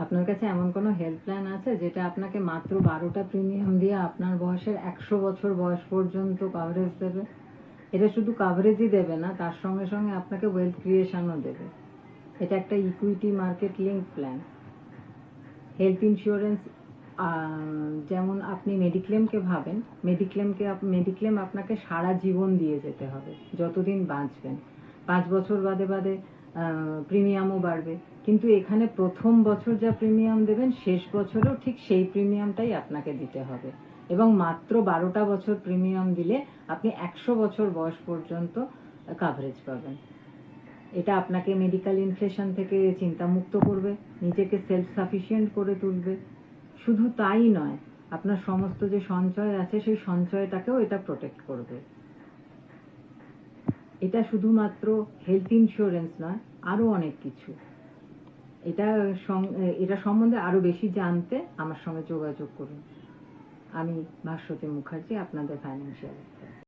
আপনার কাছে এমন কোনো হেলথ প্ল্যান আছে যেটা আপনাকে মাত্র 12টা প্রিমিয়াম দিয়ে আপনার বয়সের 100 বছর বয়স পর্যন্ত কভারেজ দেবে? এটা শুধু কভারেজই দেবে না, তার সঙ্গে সঙ্গে আপনাকে ওয়েলথ ক্রিয়েশনও দেবে। এটা একটা equity market link plan. Health insurance যেমন আপনি মেডিক্লেমকে ভাবেন, মেডিক্লেম আপনাকে সারা জীবন দিয়ে যেতে হবে, যতদিন বাঁচবেন। 5 বছর বাদে বাদে প্রিমিয়ামও বাড়বে, কিন্তু এখানে প্রথম বছর যা প্রিমিয়াম দেবেন শেষ বছরেও ঠিক সেই প্রিমিয়ামটাই আপনাকে দিতে হবে, এবং মাত্র 12টা বছর প্রিমিয়াম দিলে আপনি 100 বছর বয়স পর্যন্ত কাভারেজ পাবেন। এটা আপনাকে মেডিকেল ইনফ্লেশন থেকে চিন্তামুক্ত করবে, নিজেকে সেলফ সাফিসিয়েন্ট করে তুলবে। শুধু তাই নয়, আপনার সমস্ত যে সঞ্চয় আছে সেই সঞ্চয়টাকেও এটা প্রোটেক্ট করবে। এটা শুধুমাত্র হেলথ ইন্স্যুরেন্স নয়, আরও অনেক কিছু। এটা সম্বন্ধে আরও বেশি জানতে আমার সঙ্গে যোগাযোগ করুন। আমি ভাস্বতী মুখার্জি, আপনাদের ফাইন্যান্সিয়াল